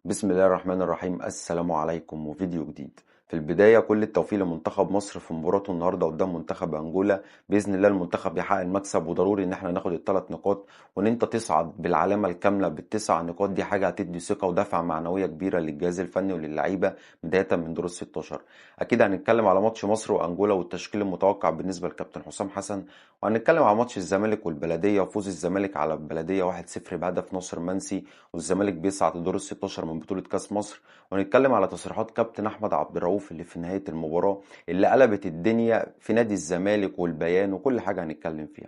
بسم الله الرحمن الرحيم. السلام عليكم وفيديو جديد. في البداية كل التوفيق لمنتخب مصر في مباراته النهاردة قدام منتخب أنجولا. بإذن الله المنتخب يحقق المكسب، وضروري إن احنا ناخد الثلاث نقاط، وإن أنت تصعد بالعلامة الكاملة بالتسع نقاط. دي حاجة هتدي ثقة ودفعة معنوية كبيرة للجهاز الفني وللعيبة بداية من دور ال 16. أكيد هنتكلم على ماتش مصر وأنجولا والتشكيل المتوقع بالنسبة لكابتن حسام حسن، وهنتكلم على ماتش الزمالك والبلدية وفوز الزمالك على البلدية 1-0 بهدف ناصر منسي، والزمالك بيصعد لدور ال 16 من بطولة كأس مصر. ونتكلم على تصريحات كابتن احمد عبد الرؤوف اللي في نهاية المباراة اللي قلبت الدنيا في نادي الزمالك، والبيان وكل حاجة هنتكلم فيها.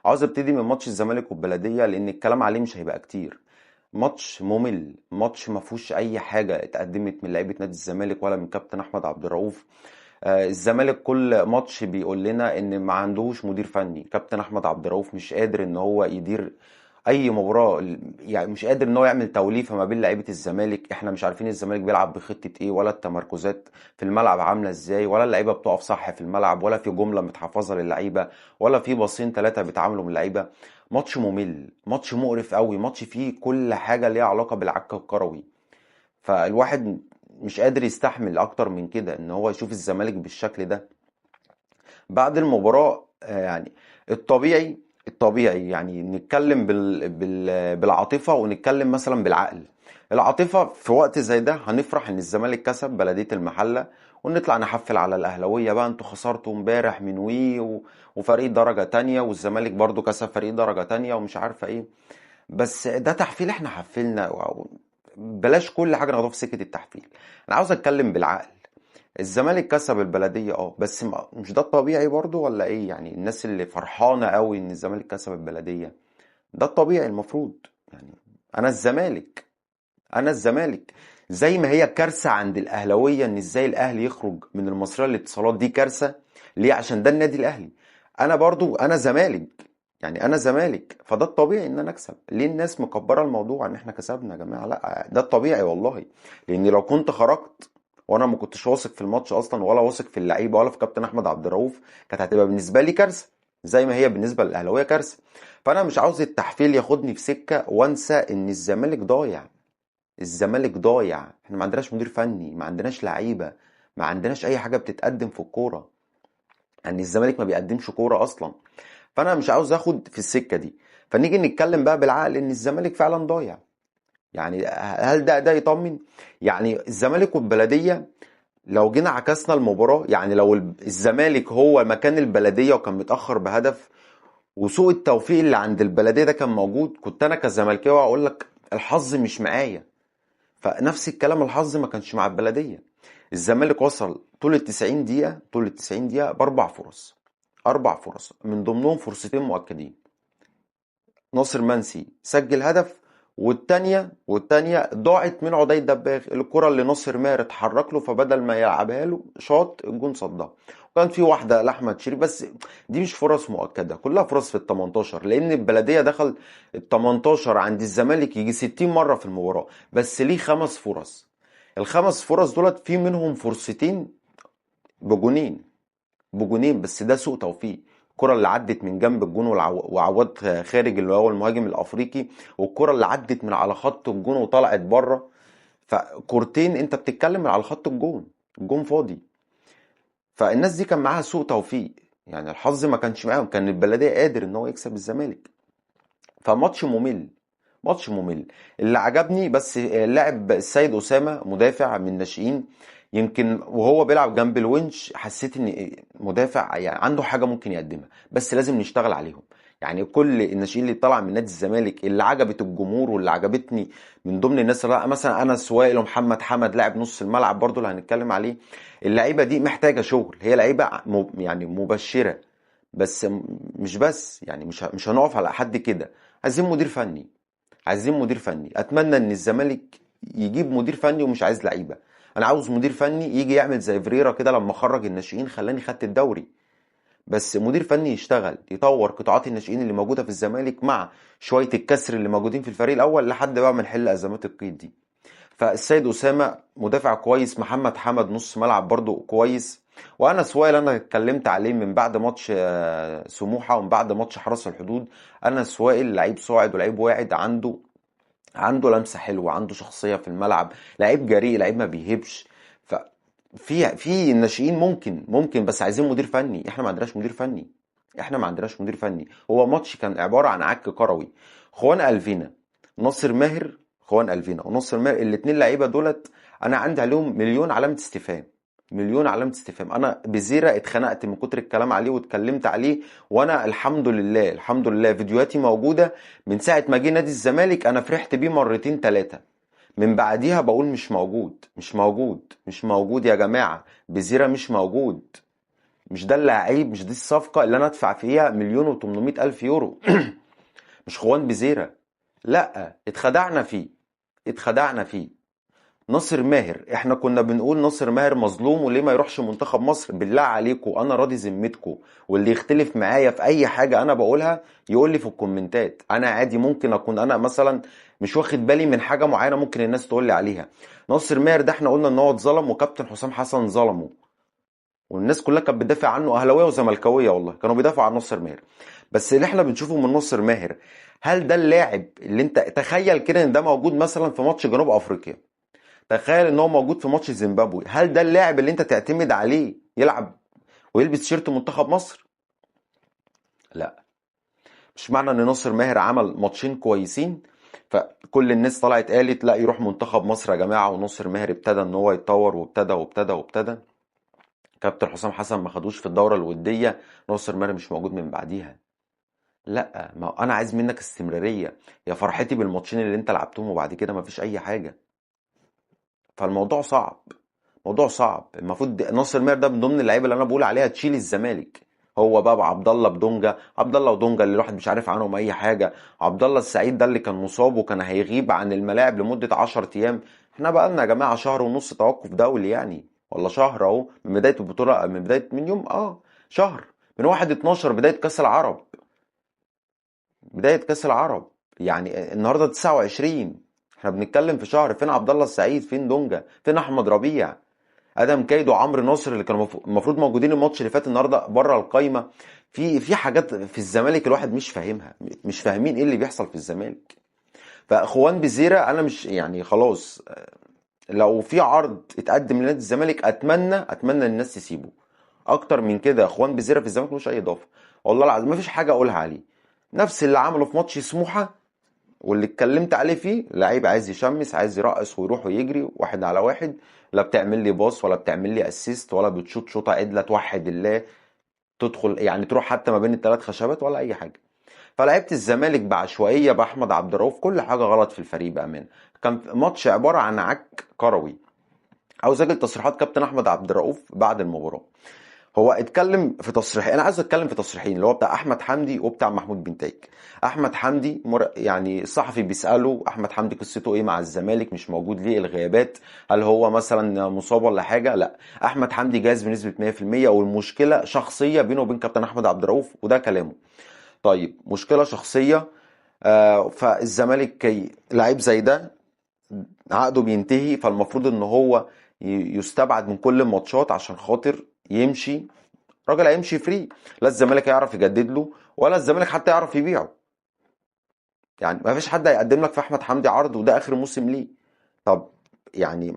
عاوز ابتدي من ماتش الزمالك والبلدية لان الكلام عليه مش هيبقى كتير. ماتش ممل، ماتش ما فيهوش اي حاجة اتقدمت من لعيبة نادي الزمالك ولا من كابتن احمد عبد الرؤوف. الزمالك كل ماتش بيقول لنا ان ما عندهوش مدير فني. كابتن احمد عبد الرؤوف مش قادر ان هو يدير اي مباراه، يعني مش قادر ان هو يعمل توليفه ما بين لعيبه الزمالك. احنا مش عارفين الزمالك بيلعب بخطه ايه، ولا التمركزات في الملعب عامله ازاي، ولا اللعيبه بتقف صح في الملعب، ولا في جمله متحفظه للعيبه، ولا في باصين ثلاثه بيتعاملوا من اللعيبه. ماتش ممل، ماتش مقرف قوي، ماتش فيه كل حاجه ليها علاقه بالعك الكروي. فالواحد مش قادر يستحمل اكتر من كده ان هو يشوف الزمالك بالشكل ده بعد المباراة. يعني الطبيعي يعني نتكلم بالعاطفة، ونتكلم مثلا بالعقل. العاطفة في وقت زي ده هنفرح ان الزمالك كسب بلدية المحلة، ونطلع نحفل على الاهلاوية بقى انتوا خسرتوا امبارح من وفريق درجة تانية، والزمالك برضو كسب فريق درجة تانية ومش عارفة ايه. بس ده تحفيل، احنا حفلنا بلاش كل حاجة ناخدها في سكة التحفيل. انا عاوز اتكلم بالعقل. الزمالك كسب البلدية بس مش ده الطبيعي برضو ولا ايه؟ يعني الناس اللي فرحانة قوي ان الزمالك كسب البلدية، ده الطبيعي المفروض. يعني انا الزمالك انا الزمالك زي ما هي كارثة عند الاهلاوية ان ازاي الاهلي يخرج من المصرية للاتصالات، دي كارثة. ليه؟ عشان ده النادي الاهلي. انا برضو انا زمالك، يعني انا زمالك، فده الطبيعي ان انا اكسب. ليه الناس مكبرة الموضوع ان احنا كسبنا يا جماعة؟ لا، ده الطبيعي والله. لان لو كنت خرجت وانا ما كنتش واثق في الماتش اصلا، ولا واثق في اللعيبه، ولا في كابتن احمد عبد الرؤوف، كانت هتبقى بالنسبه لي كارثه زي ما هي بالنسبه للاهلاويه كارثه. فانا مش عاوز التحفيل ياخدني في سكه وانسى ان الزمالك ضايع. الزمالك ضايع، احنا ما عندناش مدير فني، ما عندناش لعيبه، ما عندناش اي حاجه بتتقدم في الكوره. يعني الزمالك ما بيقدمش كوره اصلا. فانا مش عاوز اخد في السكه دي. فنيجي نتكلم بقى بالعقل ان الزمالك فعلا ضايع. يعني هل ده يطمن؟ يعني الزمالك والبلديه لو جينا عكسنا المباراة، يعني لو الزمالك هو مكان البلدية وكان متأخر بهدف، وسوء التوفيق اللي عند البلدية ده كان موجود، كنت أنا كزملكاوي أقول لك الحظ مش معايا. فنفس الكلام، الحظ ما كانش مع البلدية. الزمالك وصل طول ال 90 دقيقة بأربع فرص. أربع فرص من ضمنهم فرصتين مؤكدين. ناصر منسي سجل هدف، والتانية ضاعت من عدي دباغ. الكرة اللي ناصر ماهر اتحرك له، فبدل ما يلعبها له شاط الجون صدها. وكان في واحدة لأحمد شريف، بس دي مش فرص مؤكدة، كلها فرص في ال 18، لأن البلدية دخل ال 18 عند الزمالك يجي 60 مرة في المباراة، بس ليه خمس فرص. الخمس فرص دولت في منهم فرصتين بجونين. بس ده سوء توفيق. الكرة اللي عدت من جنب الجون وعوض خارج اللي هو المهاجم الافريقي، والكرة اللي عدت من على خط الجون وطلعت بره. فكورتين انت بتتكلم من على خط الجون فاضي. فالناس دي كان معاها سوء توفيق، يعني الحظ ما كانش معاهم. كان البلدية قادر ان هو يكسب الزمالك. فماتش ممل، ماتش ممل. اللي عجبني بس اللاعب السيد أسامة، مدافع من الناشئين، يمكن وهو بيلعب جنب الونش حسيت ان مدافع يعني عنده حاجة ممكن يقدمها، بس لازم نشتغل عليهم. يعني كل الناشئين اللي طلع من نادي الزمالك اللي عجبت الجمهور واللي عجبتني من ضمن الناس اللي مثلا انس وائل ومحمد حمد لاعب نص الملعب برضو اللي هنتكلم عليه. اللعيبه دي محتاجه شغل، هي لعيبه يعني مبشره. بس مش بس يعني مش هنقف على حد كده. عايزين مدير فني، عايزين مدير فني. اتمنى ان الزمالك يجيب مدير فني، ومش عايز لعيبه. انا عاوز مدير فني يجي يعمل زي فريرا كده لما خرج الناشئين خلاني خدت الدوري. بس مدير فني يشتغل يطور قطاعات الناشئين اللي موجوده في الزمالك مع شويه الكسر اللي موجودين في الفريق الاول لحد بقى ما نحل ازمات القيد دي. فالسيد أسامة مدافع كويس، محمد حمد نص ملعب برضو كويس، وأنس وائل أنا اتكلمت عليه من بعد ماتش سموحة ومن بعد ماتش حرس الحدود. أنس وائل لعيب صاعد ولعيب واعد، عنده عنده لمسه حلوه، عنده شخصيه في الملعب، لعيب جريء، لعيب ما بيهبش. في الناشئين ممكن بس عايزين مدير فني. احنا ما عندناش مدير فني. هو ماتش كان عباره عن عك كروي. خوان الفينا ناصر ماهر خوان الفينا وناصر ماهر، الاثنين لعيبه دولت انا عندي عليهم مليون علامه استفهام. مليون علامه استفهام. انا بزيرة اتخنقت من كتر الكلام عليه واتكلمت عليه. وانا الحمد لله فيديوهاتي موجوده من ساعه ما جه نادي الزمالك. انا فرحت بيه مرتين ثلاثه، من بعديها بقول مش موجود يا جماعة. بزيرة مش موجود. مش ده اللعيب، مش دي الصفقة اللي انا ادفع فيها 1,800,000 يورو. مش خوان بزيرة. لا، اتخدعنا فيه. ناصر ماهر، احنا كنا بنقول ناصر ماهر مظلوم وليه ما يروحش منتخب مصر. بالله عليكم انا راضي ذمتكم، واللي يختلف معايا في اي حاجة انا بقولها يقول لي في الكومنتات. انا عادي ممكن اكون انا مثلا مش واخد بالي من حاجة معينة، ممكن الناس تقول لي عليها. ناصر ماهر ده احنا قلنا ان هو اتظلم، وكابتن حسام حسن ظلمه، والناس كلها كانت بتدافع عنه، اهلاويه وزملكاويه والله كانوا بيدافعوا عن ناصر ماهر. بس اللي احنا بنشوفه من ناصر ماهر، هل ده اللاعب اللي انت تخيل كده ان ده موجود مثلا في ماتش جنوب افريقيا؟ تخيل ان هو موجود في ماتش زيمبابوي، هل ده اللاعب اللي انت تعتمد عليه يلعب ويلبس تيشيرت منتخب مصر؟ لا. مش معنى ان ناصر ماهر عمل ماتشين كويسين فكل الناس طلعت قالت لا يروح منتخب مصر يا جماعه. وناصر ماهر ابتدى ان هو يتطور وابتدى. كابتن حسام حسن ما خدوش في الدوره الوديه، ناصر ماهر مش موجود من بعديها. لا، ما انا عايز منك استمراريه. يا فرحتي بالماتشين اللي انت لعبتهم وبعد كده ما فيش اي حاجه. فالموضوع صعب. المفروض ناصر ماهر ده من ضمن اللعيبه اللي انا بقول عليها تشيل الزمالك. هو بقى عبد الله ودونجا اللي الواحد مش عارف عنهم اي حاجه. عبد الله السعيد ده اللي كان مصاب وكان هيغيب عن الملاعب لمده 10 ايام. احنا بقى لنا يا جماعه شهر ونص توقف دولي يعني، ولا شهر اهو من بدايه البطوله، من يوم شهر، من 1/12 بدايه كاس العرب. يعني النهارده 29. احنا بنتكلم في شهر. فين عبد الله السعيد؟ فين دونجا؟ فين احمد ربيع؟ ادم كايد وعمرو ناصر اللي كانوا المفروض موجودين الماتش اللي فات النهارده بره القايمه. في حاجات في الزمالك الواحد مش فاهمها، مش فاهمين ايه اللي بيحصل في الزمالك. فاخوان بزيرة انا مش يعني خلاص. لو في عرض اتقدم لنادي الزمالك اتمنى الناس تسيبه. اكتر من كده اخوان بزيرة في الزمالك مش اي اضافه. والله العظيم مفيش حاجه اقولها عليه. نفس اللي عمله في ماتش سموحه واللي اتكلمت عليه فيه. لعيب عايز يشمس، عايز يرقص ويروح ويجري واحد على واحد. لا بتعمل لي باص ولا بتعمل لي اسيست ولا بتشوط شوطه عدله توحد الله، تدخل يعني تروح حتى ما بين الثلاث خشبات ولا اي حاجه. فلعبت الزمالك بعشوائيه باحمد عبد الرؤوف، كل حاجه غلط في الفريق بامانه. كان ماتش عباره عن عك كروي. عاوز اجل تصريحات كابتن احمد عبد الرؤوف بعد المباراه. هو اتكلم في تصريح، انا عايز اتكلم في تصريحين اللي هو بتاع احمد حمدي وبتاع محمود بن تايج. احمد حمدي يعني الصحفي بيساله احمد حمدي قصته ايه مع الزمالك، مش موجود ليه، الغيابات، هل هو مثلا مصاب ولا حاجه؟ لا، احمد حمدي جاهز بنسبه 100%، والمشكله شخصيه بينه وبين كابتن احمد عبد الرؤوف، وده كلامه. طيب مشكله شخصيه. فالزمالك لعيب زي ده عقده بينتهي، فالمفروض ان هو يستبعد من كل الماتشات عشان خاطر يمشي. راجل هيمشي فري، لا الزمالك هيعرف يجدد له ولا الزمالك حتى يعرف يبيعه. يعني ما فيش حد هيقدم لك في احمد حمدي عرض وده اخر موسم ليه. طب يعني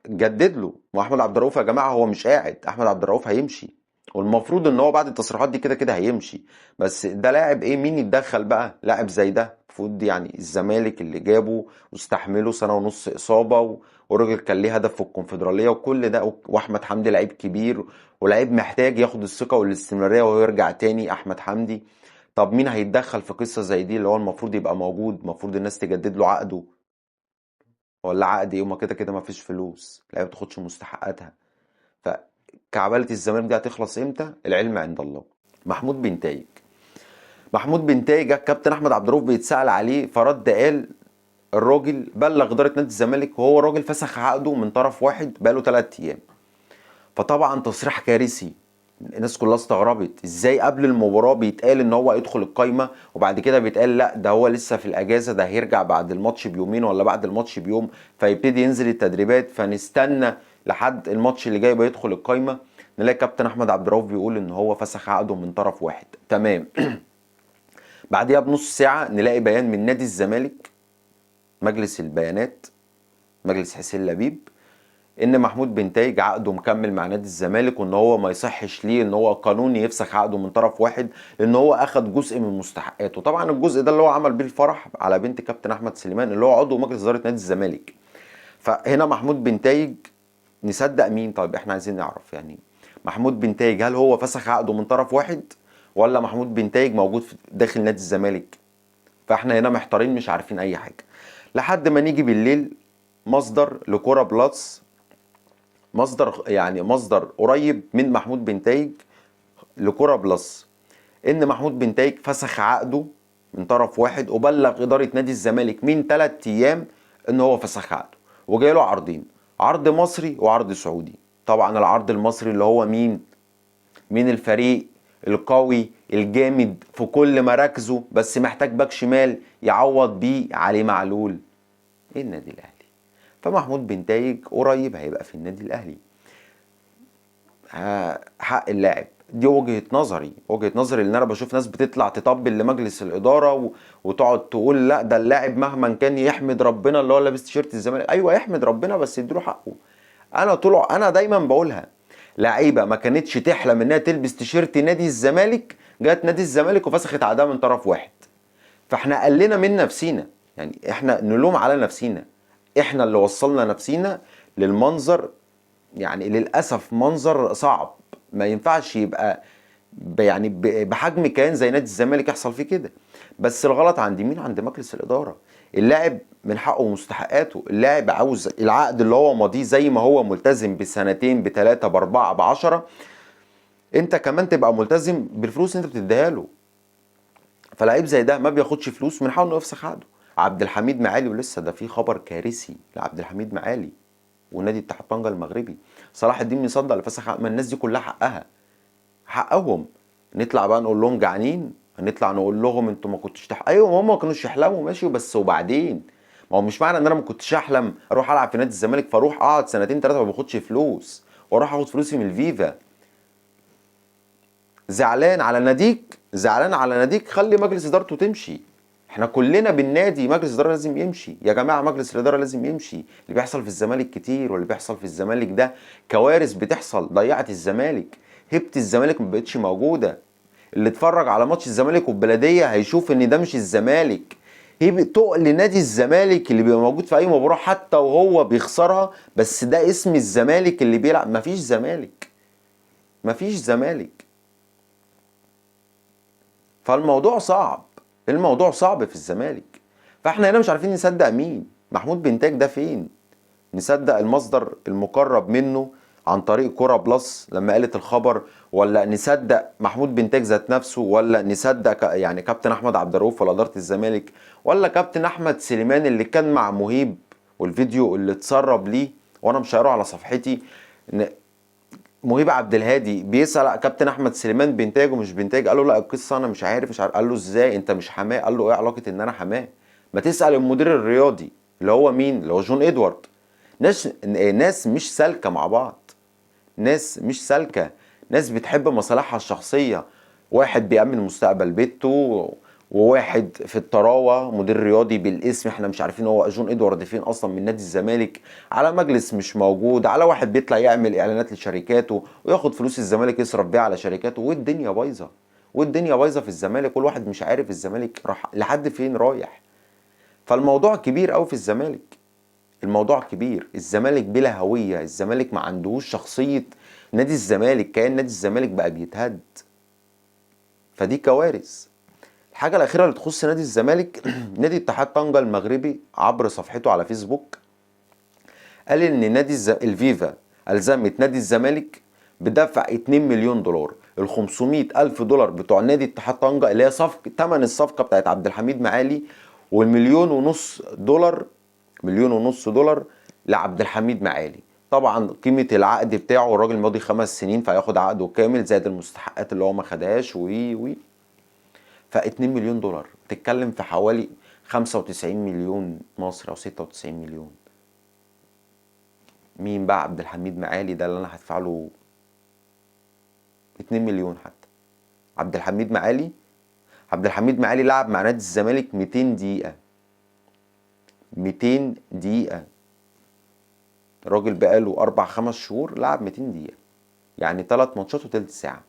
جدد له. واحمد عبد الرؤوف يا جماعه هو مش قاعد، احمد عبد الرؤوف هيمشي، والمفروض ان هو بعد التصريحات دي كده كده هيمشي. بس ده لاعب ايه؟ مين يتدخل بقى؟ لاعب زي ده المفروض يعني الزمالك اللي جابه واستحمله سنه ونص اصابه والراجل كان ليه هدف في الكونفدراليه وكل ده، واحمد حمدي لعيب كبير ولعيب محتاج ياخد الثقه والاستمراريه وهو يرجع تاني احمد حمدي. طب مين هيتدخل في قصه زي دي اللي هو المفروض يبقى موجود؟ المفروض الناس تجدد له عقده، ولا عقد ايه؟ وما كده كده ما فيش فلوس، اللعيبه ما بتاخدش مستحقاتها. فكعبله الزمالك دي هتخلص امتى؟ العلم عند الله. محمود بن تايج. الكابتن احمد عبد الرؤوف بيتسال عليه فرد قال الراجل بلغ اداره نادي الزمالك وهو راجل فسخ عقده من طرف واحد بقاله 3 ايام. فطبعا تصريح كارثي. الناس كلها استغربت ازاي قبل المباراه بيتقال ان هو يدخل القايمه وبعد كده بيتقال لا ده هو لسه في الاجازه، ده هيرجع بعد الماتش بيومين ولا بعد الماتش بيوم فيبتدي ينزل التدريبات، فنستنى لحد الماتش اللي جاي بيدخل القايمه. نلاقي كابتن احمد عبد الرؤوف بيقول ان هو فسخ عقده من طرف واحد. تمام. بعديها بنص ساعه نلاقي بيان من نادي الزمالك مجلس البيانات، مجلس حسين لبيب، ان محمود بنتايج عقده مكمل مع نادي الزمالك، وان هو ما يصحش ليه ان هو قانوني يفسخ عقده من طرف واحد، لان هو اخد جزء من مستحقاته. طبعا الجزء ده اللي هو عمل بيه الفرح على بنت كابتن احمد سليمان اللي هو عضو مجلس اداره نادي الزمالك. فهنا محمود بنتايج نصدق مين؟ طيب احنا عايزين نعرف يعني محمود بنتايج هل هو فسخ عقده من طرف واحد، ولا محمود بنتايج موجود داخل نادي الزمالك؟ فاحنا هنا محتارين مش عارفين اي حاجه، لحد ما نيجي بالليل مصدر لكوره بلس، مصدر قريب من محمود بنتايج لكوره بلس، ان محمود بنتايج فسخ عقده من طرف واحد، وبلغ اداره نادي الزمالك من 3 ايام ان هو فسخ عقده، وجاي له عرضين، عرض مصري وعرض سعودي. طبعا العرض المصري اللي هو مين الفريق القوي الجامد في كل مراكزه بس محتاج باك شمال يعوض بيه علي معلول، النادي الاهلي. فمحمود بنتايج قريب هيبقى في النادي الاهلي. حق اللاعب، دي وجهة نظري ان انا بشوف ناس بتطلع تطبل لمجلس الاداره وتقعد تقول لا ده اللاعب مهما كان يحمد ربنا اللي هو لابس تيشيرت الزمالك. ايوه يحمد ربنا بس يديله حقه. انا دايما بقولها، لعيبه ما كانتش تحلم انها تلبس تيشيرت نادي الزمالك جت نادي الزمالك وفسخت عقدها من طرف واحد. فاحنا قلنا من نفسينا، يعني احنا نلوم على نفسينا، احنا اللي وصلنا نفسينا للمنظر. يعني للاسف منظر صعب، ما ينفعش يبقى بحجم كيان زي نادي الزمالك يحصل فيه كده. بس الغلط عند مين؟ عند مجلس الاداره. اللاعب من حقه ومستحقاته، اللاعب عاوز العقد اللي هو ماضيه زي ما هو ملتزم بسنتين بثلاثه باربعه بعشره، انت كمان تبقى ملتزم بالفلوس اللي انت بتديها له. فلعيب زي ده ما بياخدش فلوس، من حقه انه يفسخ عقده. عبد الحميد معالي، ولسه ده في خبر كارثي لعبد الحميد معالي ونادي اتحاد طنجة المغربي. صلاح الدين مصدق اللي فسخ عقد، ما الناس دي كلها حقهم. نطلع بقى نقول لهم جعانين؟ هنطلع نقول لهم انتوا ما كنتوش ايوه هم ما كانوش يحلموا ماشي، بس وبعدين ما هو مش معنى ان انا ما كنتش احلم اروح العب في نادي الزمالك فاروح اقعد سنتين ثلاثه ما باخدش فلوس واروح اخد فلوسي من الفيفا. زعلان على ناديك خلي مجلس ادارته تمشي. احنا كلنا بالنادي، مجلس الاداره لازم يمشي يا جماعه، مجلس الاداره لازم يمشي. اللي بيحصل في الزمالك كتير، واللي بيحصل في الزمالك ده كوارث بتحصل ضيعت الزمالك، هيبه الزمالك ما بقتش موجوده. اللي اتفرج على ماتش الزمالك والبلديه هيشوف ان ده مش الزمالك. هيبه تقل نادي الزمالك اللي بيبقى موجود في اي مباراه حتى وهو بيخسرها، بس ده اسم الزمالك اللي بيلعب. مفيش زمالك، مفيش زمالك. فالموضوع صعب، الموضوع صعب في الزمالك. فاحنا هنا مش عارفين نصدق مين. محمود بنتاج ده فين؟ نصدق المصدر المقرب منه عن طريق كورة بلس لما قالت الخبر، ولا نصدق محمود بنتاج ذات نفسه، ولا نصدق يعني كابتن احمد عبد الرؤوف ولا اداره الزمالك، ولا كابتن احمد سليمان اللي كان مع مهيب والفيديو اللي اتسرب ليه وانا مشيره على صفحتي، مهيب عبد الهادي بيسال كابتن احمد سليمان بنتاج ومش بنتاج، قال له لا القصه انا مش عارف. قال له ازاي انت مش حماه؟ قال له ايه علاقه ان انا حماه؟ ما تسال المدير الرياضي اللي هو مين، اللي هو جون ادوارد. ناس مش سالكه مع بعض، ناس مش سالكه، ناس بتحب مصالحها الشخصيه. واحد بيأمن مستقبل بيته، وواحد في الطراوه مدير رياضي بالاسم احنا مش عارفين هو جون ادوارد فين اصلا من نادي الزمالك، على مجلس مش موجود، على واحد بيطلع يعمل اعلانات لشركاته وياخد فلوس الزمالك يصرف بيها على شركاته، والدنيا بايظه. والدنيا بايظه في الزمالك، كل واحد مش عارف الزمالك راح لحد فين رايح. فالموضوع كبير قوي في الزمالك، الموضوع كبير. الزمالك بلا هويه، الزمالك ما عندهوش شخصيه نادي الزمالك، كيان نادي الزمالك بقى بيتهد. فدي كوارث. الحاجة الأخيرة اللي تخص نادي الزمالك نادي اتحاد طنجة المغربي عبر صفحته على فيسبوك قال إن الفيفا ألزمت نادي الزمالك بدفع 2 مليون دولار، ال 500 ألف دولار بتوع نادي اتحاد طنجة اللي هي تمن الصفقة بتاعت عبد الحميد معالي، والمليون ونص دولار، مليون ونص دولار لعبد الحميد معالي. طبعا قيمة العقد بتاعه الراجل ماضي 5 سنين فهياخد عقده كامل زائد المستحقات اللي هو ما خدهاش وي. ف2 مليون دولار بتتكلم في حوالي 95 مليون مصري او 96 مليون. مين بقى عبد الحميد معالي ده اللي انا هدفع له 2 مليون حتى؟ عبد الحميد معالي لعب مع نادي الزمالك 200 دقيقة، 200 دقيقة. الراجل بقاله 4-5 شهور لعب 200 دقيقة، يعني 3 ماتشات وتلت ساعة،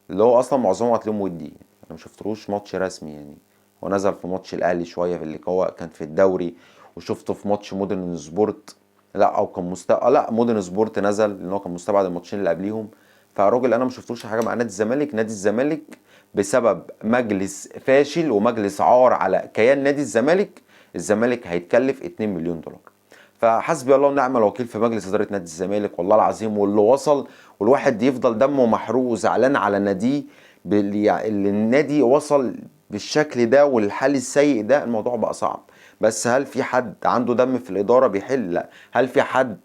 اللي هو اصلا معظمه هتلاقيهم ودي. انا مشفتلوش ماتش رسمي يعني. هو نزل في ماتش الاهلي شويه في اللي هو كان في الدوري، وشفته في ماتش مودرن سبورت. لا او كان لا مودرن سبورت نزل لان هو كان مستبعد الماتشين اللي قبليهم. فالراجل انا ما شفتلوش حاجه مع نادي الزمالك. نادي الزمالك بسبب مجلس فاشل ومجلس عار على كيان نادي الزمالك، الزمالك هيتكلف 2 مليون دولار. فحسبي الله ونعم الوكيل في مجلس اداره نادي الزمالك والله العظيم. واللي وصل، والواحد يفضل دمه محروق وزعلان على ناديه اللي النادي وصل بالشكل ده والحال السيء ده. الموضوع بقى صعب. بس هل في حد عنده دم في الاداره بيحل؟ لا. هل في حد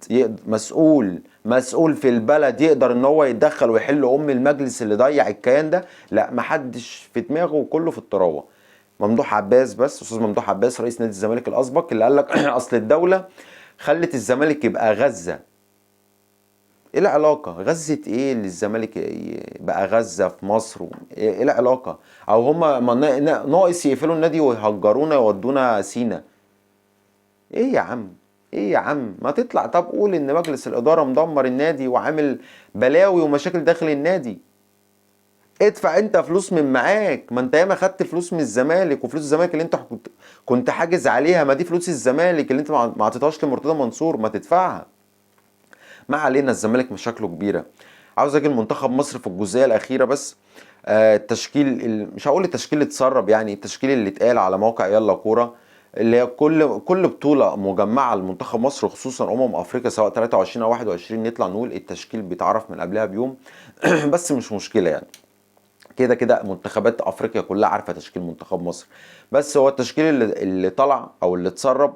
مسؤول في البلد يقدر ان هو يتدخل ويحل المجلس اللي ضيع الكيان ده؟ لا، محدش في دماغه وكله في الطراوه. ممدوح عباس، بس استاذ ممدوح عباس رئيس نادي الزمالك الاسبق، اللي قال لك اصل الدوله خلت الزمالك يبقى غزه. ايه العلاقه؟ غزه ايه اللي الزمالك بقى غزه في مصر؟ ايه العلاقه؟ او هم ناقص يقفلوا النادي ويهجرونا يودونا سينا؟ ايه يا عم؟ ايه يا عم؟ ما تطلع طب قول ان مجلس الاداره مدمر النادي وعامل بلاوي ومشاكل داخل النادي. ادفع انت فلوس من معاك. ما انت ياما خدت فلوس من الزمالك، وفلوس الزمالك اللي انت كنت حاجز عليها، ما دي فلوس الزمالك اللي انت ما عطيتهاش لمرتضى منصور، ما تدفعها. ما علينا، الزمالك مشاكله كبيره. عاوز اجي لمنتخب مصر في الجزئيه الاخيره بس. التشكيل مش هقول التشكيل اللي اتسرب، يعني التشكيل اللي اتقال على موقع يلا كوره، اللي هي كل بطوله مجمعه لمنتخب مصر خصوصا افريقيا سواء 23 او 21 نطلع نقول التشكيل بيتعرف من قبلها بيوم. بس مش مشكله يعني. كده كده منتخبات افريقيا كلها عارفه تشكيل منتخب مصر. بس هو التشكيل اللي طلع او اللي اتسرب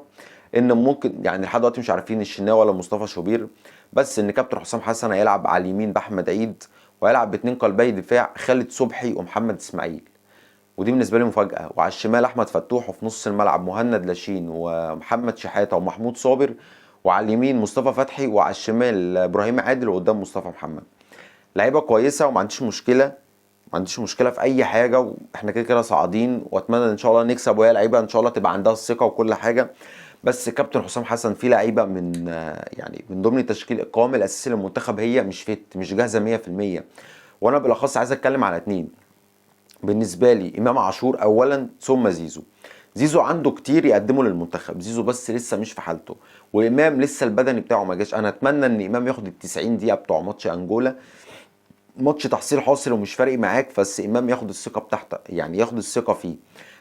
ان ممكن يعني لحد دلوقتي مش عارفين الشناوي ولا مصطفى شوبير. بس ان كابتن حسام حسن هيلعب على اليمين باحمد عيد، وهيلعب باتنين قلبي دفاع خالد صبحي ومحمد اسماعيل، ودي بالنسبه لي مفاجاه. وعلى الشمال احمد فتوح، وفي نص الملعب مهند لاشين ومحمد شحاته ومحمود صابر، وعلى اليمين مصطفى فتحي، وعلى الشمال ابراهيم عادل، وقدام مصطفى محمد. لعيبه كويسه وما عنديش مشكله، ما عنديش مشكله في اي حاجه، واحنا كده كده صاعدين، واتمنى ان شاء الله نكسب، وهي لعيبه ان شاء الله تبقى عندها الثقه وكل حاجه. بس كابتن حسام حسن في لعيبه من يعني من ضمن تشكيل القوام الاساسي للمنتخب هي مش جاهزه 100%. وانا بالاخص عايز اتكلم على اتنين بالنسبه لي: امام عاشور اولا، ثم زيزو. زيزو عنده كتير يقدمه للمنتخب، زيزو بس لسه مش في حالته، وامام لسه البدني بتاعه ما جاش. انا اتمنى ان امام ياخد ال 90 دقيقه بتوع ماتش انجولا، ماتش تحصيل حاصل ومش فارق معاك، بس امام ياخد الثقه بتاعته، يعني ياخد الثقه فيه.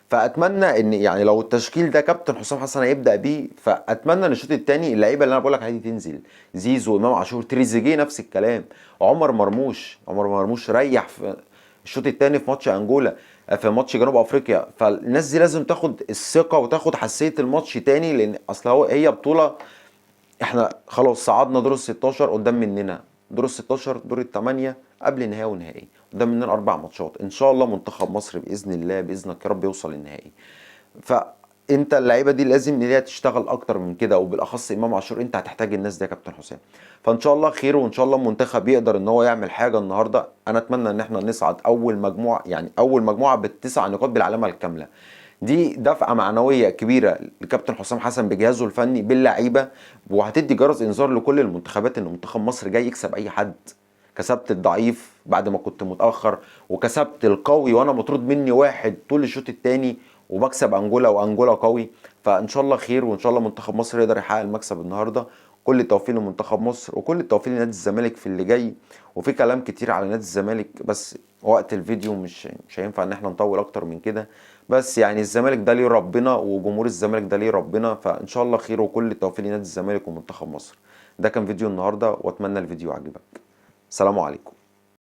فاتمنى ان يعني لو التشكيل ده كابتن حسام حسن هيبدا بيه، فاتمنى ان الشوط الثاني اللعيبه اللي انا بقول لك عليها دي تنزل: زيزو، امام عاشور، تريزيجيه نفس الكلام، عمر مرموش ريح في الشوط الثاني في ماتش انجولا، في ماتش جنوب افريقيا. فالناس دي لازم تاخد الثقه وتاخد حساسيه الماتش تاني، لان اصل هي بطوله. احنا خلاص صعدنا دور ال 16، قدام مننا دور ال 16 دور الثمانيه قبل نهائي ونهائي، قدام مننا 4 ماتشات. ان شاء الله منتخب مصر باذن الله باذنك يا رب يوصل للنهائي. فانت اللعيبه دي لازم ان هي تشتغل اكتر من كده، وبالاخص امام عاشور. انت هتحتاج الناس دي يا كابتن حسام. فان شاء الله خير، وان شاء الله المنتخب يقدر ان هو يعمل حاجه النهارده. انا اتمنى ان احنا نصعد اول مجموعه، يعني اول مجموعه بالتسع نقاط بالعلامه الكامله. دي دفعه معنويه كبيره لكابتن حسام حسن بجهازه الفني باللعيبه، وهتدي جرس انذار لكل المنتخبات ان منتخب مصر جاي يكسب اي حد. كسبت الضعيف بعد ما كنت متاخر، وكسبت القوي وانا مطرود مني واحد طول الشوط الثاني، وبكسب انجولا وانجولا قوي. فان شاء الله خير، وان شاء الله منتخب مصر يقدر يحقق المكسب النهارده. كل التوفيق لمنتخب مصر، وكل التوفيق لنادي الزمالك في اللي جاي. وفي كلام كتير على نادي الزمالك، بس وقت الفيديو مش هينفع ان احنا نطول اكتر من كده. بس يعني الزمالك ده ليه ربنا، وجمهور الزمالك ده ليه ربنا. فان شاء الله خير، وكل التوفيق لنادي الزمالك ومنتخب مصر. ده كان فيديو النهارده، واتمنى الفيديو عجبك. سلام عليكم.